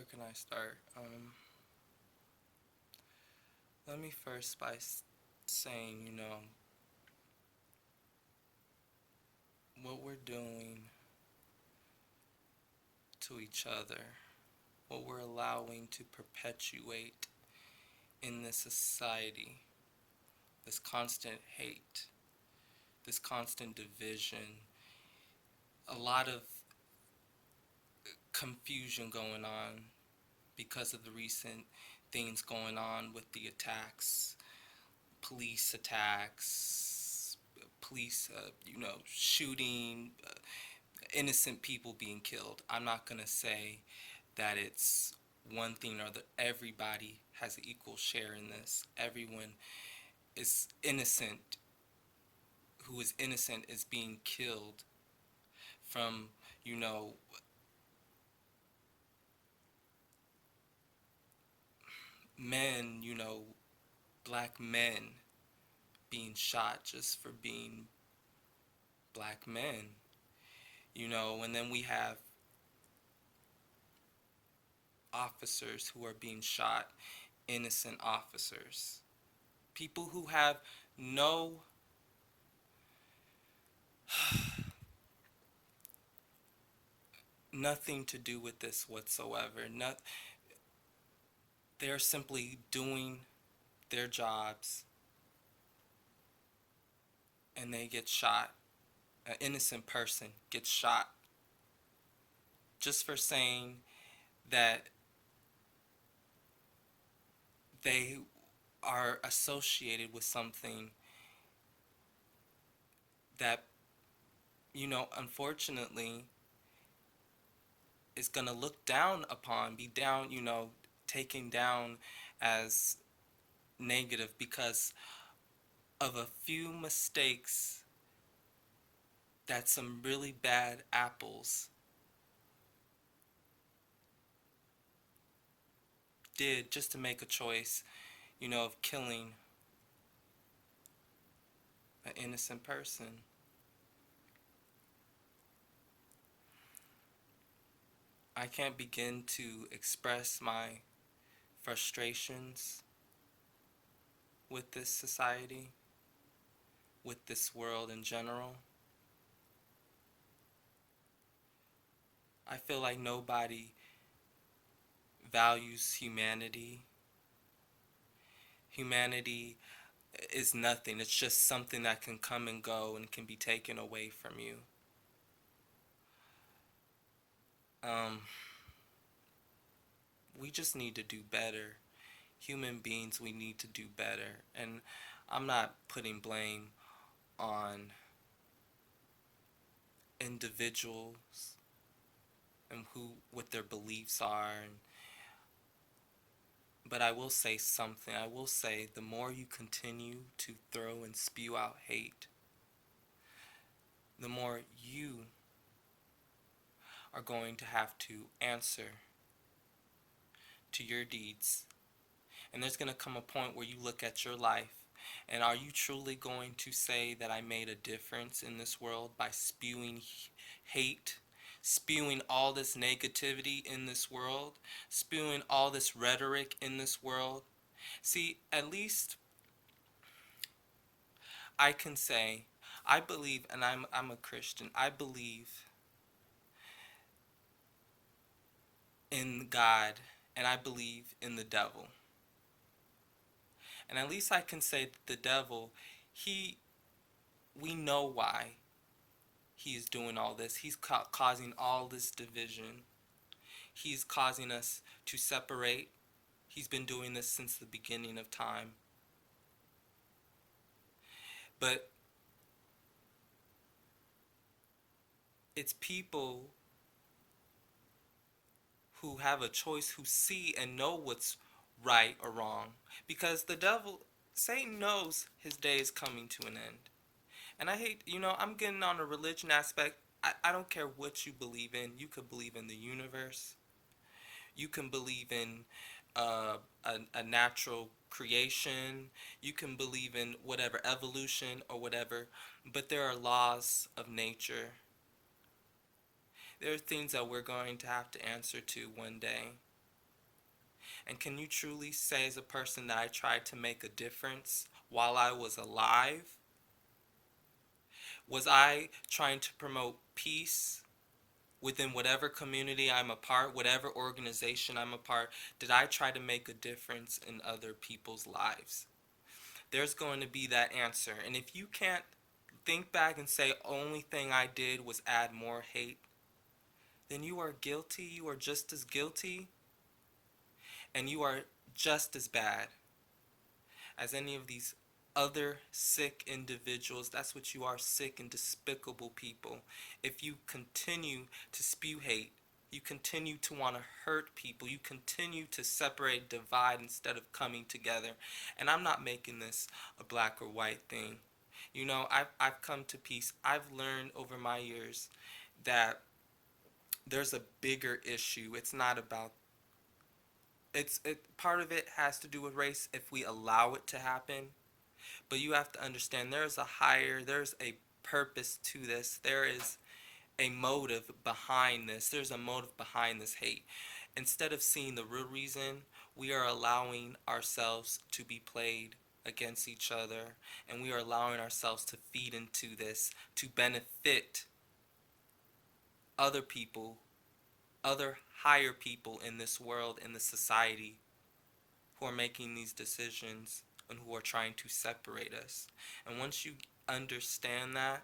Where can I start? Let me first by saying, what we're doing to each other, what we're allowing to perpetuate in this society, this constant hate, this constant division, a lot of confusion going on because of the recent things going on with the attacks, police attacks, police, shooting, innocent people being killed. I'm not going to say that it's one thing or the everybody has an equal share in this. Everyone is innocent. Who is innocent is being killed from, you know, men, black men being shot just for being black men, and then we have officers who are being shot, innocent officers, people who have no nothing to do with this whatsoever. They're simply doing their jobs and they get shot. An innocent person gets shot just for saying that they are associated with something that, unfortunately is going to look down upon, be down, taken down as negative because of a few mistakes that some really bad apples did just to make a choice, of killing an innocent person. I can't begin to express my frustrations with this society, with this world in general. I feel like nobody values humanity. Humanity is nothing. It's just something that can come and go and can be taken away from you. We just need to do better. Human beings, we need to do better. And I'm not putting blame on individuals and what their beliefs are, but I will say something. I will say the more you continue to throw and spew out hate, the more you are going to have to answer to your deeds. And there's going to come a point where you look at your life and are you truly going to say that I made a difference in this world by spewing hate, spewing all this negativity in this world, spewing all this rhetoric in this world? See, at least I can say I believe, and I'm a Christian. I believe in God and I believe in the devil. And at least I can say that the devil, he we know why he is doing all this. He's causing all this division. He's causing us to separate. He's been doing this since the beginning of time. But it's people who have a choice, who see and know what's right or wrong. Because the devil, Satan knows his day is coming to an end. And I hate, I'm getting on a religion aspect. I don't care what you believe in. You could believe in the universe. You can believe in a natural creation. You can believe in whatever, evolution or whatever. But there are laws of nature. There are things that we're going to have to answer to one day. And can you truly say as a person that I tried to make a difference while I was alive? Was I trying to promote peace within whatever community I'm a part, whatever organization I'm a part? Did I try to make a difference in other people's lives? There's going to be that answer. And if you can't think back and say only thing I did was add more hate, then you are guilty. You are just as guilty, and you are just as bad as any of these other sick individuals. That's what you are, sick and despicable people. If you continue to spew hate, you continue to want to hurt people, you continue to separate, divide instead of coming together. And I'm not making this a black or white thing. You know, I've come to peace. I've learned over my years that there's a bigger issue. It's not about part of it has to do with race if we allow it to happen. But you have to understand there's a purpose to this. There is a motive behind this. There's a motive behind this hate. Instead of seeing the real reason, we are allowing ourselves to be played against each other, and we are allowing ourselves to feed into this to benefit other people, other higher people in this world, in this society, who are making these decisions and who are trying to separate us. And once you understand that,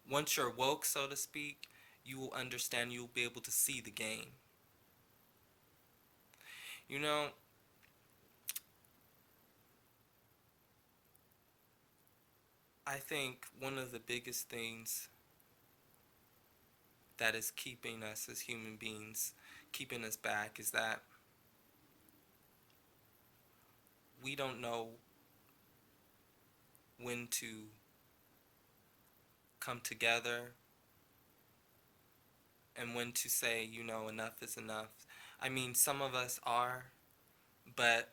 once you're woke, so to speak, you will understand, you will be able to see the game. You know, I think one of the biggest things that is keeping us as human beings, keeping us back, is that we don't know when to come together and when to say, you know, enough is enough. I mean, some of us are, but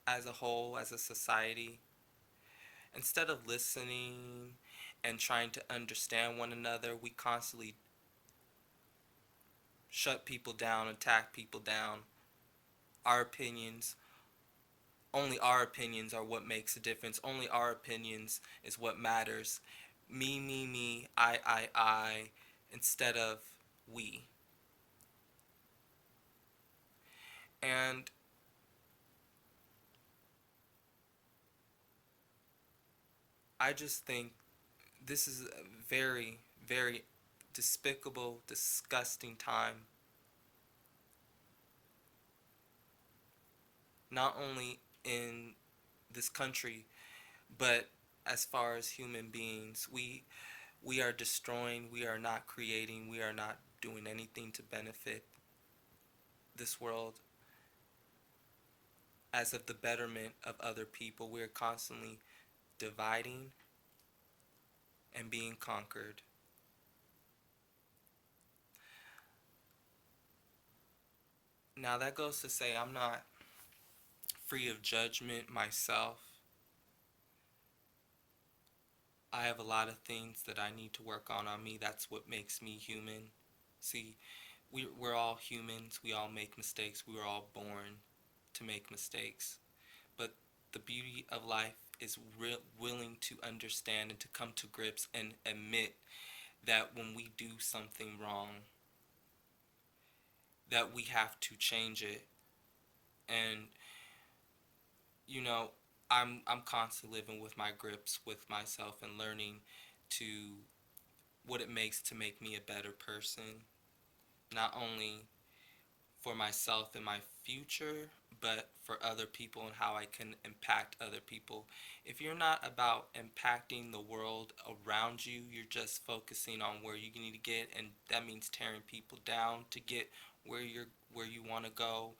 as a whole, as a society, instead of listening and trying to understand one another, we constantly shut people down, attack people down. Our opinions, only our opinions are what makes a difference. Only our opinions is what matters. Me, I, instead of we. And I just think this is a very, very despicable, disgusting time. Not only in this country, but as far as human beings, we are destroying, we are not creating, we are not doing anything to benefit this world as of the betterment of other people. We are constantly dividing and being conquered. Now that goes to say I'm not free of judgment myself. I have a lot of things that I need to work on me. That's what makes me human. See, we're all humans. We all make mistakes. We were all born to make mistakes. But the beauty of life is willing to understand and to come to grips and admit that when we do something wrong, that we have to change it. And you know, I'm constantly living with my grips with myself and learning to what it makes to make me a better person, not only for myself and my future, but for other people and how I can impact other people. If you're not about impacting the world around you, you're just focusing on where you need to get, and that means tearing people down to get where you want to go.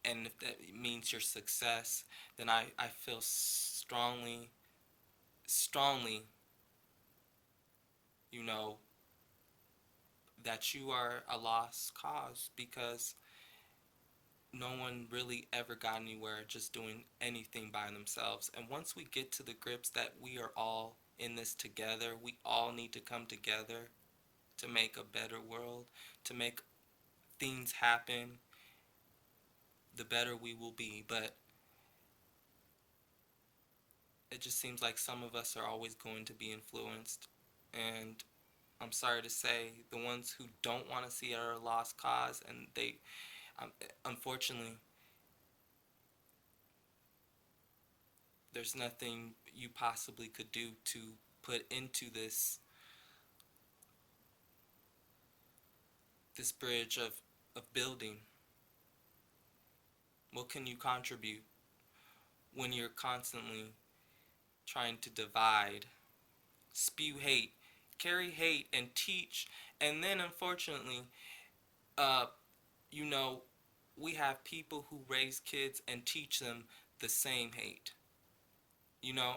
And if that means your success, then I feel strongly, you know, that you are a lost cause, because no one really ever got anywhere just doing anything by themselves. And once we get to the grips that we are all in this together, we all need to come together to make a better world, to make things happen, the better we will be. But it just seems like some of us are always going to be influenced. And I'm sorry to say, the ones who don't want to see it are a lost cause, and they, um, unfortunately, there's nothing you possibly could do to put into this bridge of building. What can you contribute when you're constantly trying to divide, spew hate, carry hate, and teach? And then, unfortunately, uh, you know, we have people who raise kids and teach them the same hate.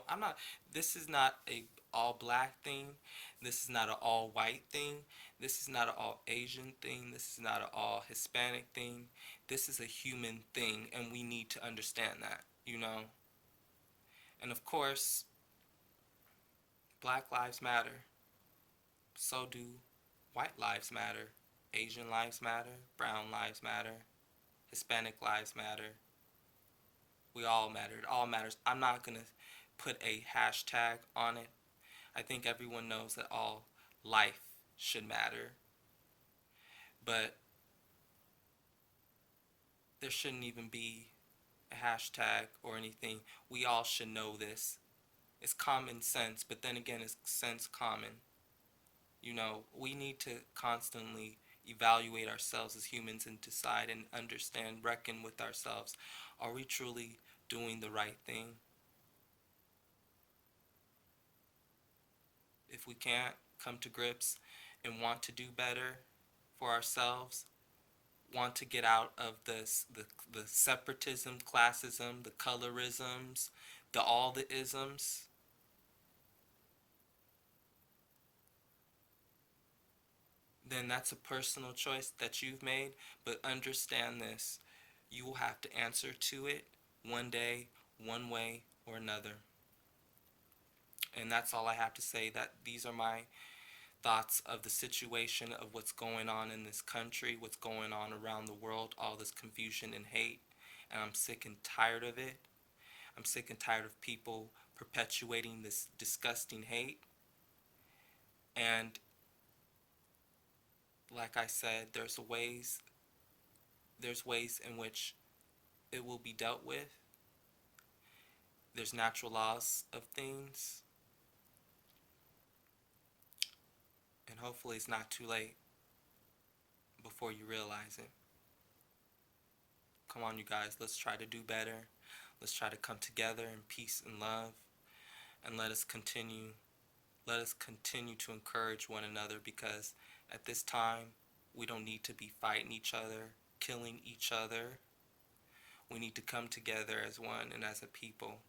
I'm not, this is not a all black thing. This is not an all white thing. This is not an all Asian thing. This is not an all Hispanic thing. This is a human thing, and we need to understand that. And of course, Black lives matter. So do white lives matter. Asian lives matter. Brown lives matter. Hispanic lives matter. We all matter. It all matters. I'm not going to put a hashtag on it. I think everyone knows that all life should matter. But there shouldn't even be a hashtag or anything. We all should know this. It's common sense, but then again, it's sense common. We need to constantly evaluate ourselves as humans and decide and understand, reckon with ourselves. Are we truly doing the right thing? If we can't come to grips and want to do better for ourselves, want to get out of the separatism, classism, the colorisms, the all the isms, then that's a personal choice that you've made. But understand this, you will have to answer to it one day, one way or another. And that's all I have to say. That these are my thoughts of the situation of what's going on in this country, what's going on around the world, all this confusion and hate. And I'm sick and tired of it. I'm sick and tired of people perpetuating this disgusting hate. And like I said, there's ways in which it will be dealt with. There's natural laws of things. And hopefully it's not too late before you realize it. Come on, you guys, let's try to do better. Let's try to come together in peace and love. And let us continue to encourage one another, because at this time, we don't need to be fighting each other, killing each other. We need to come together as one and as a people.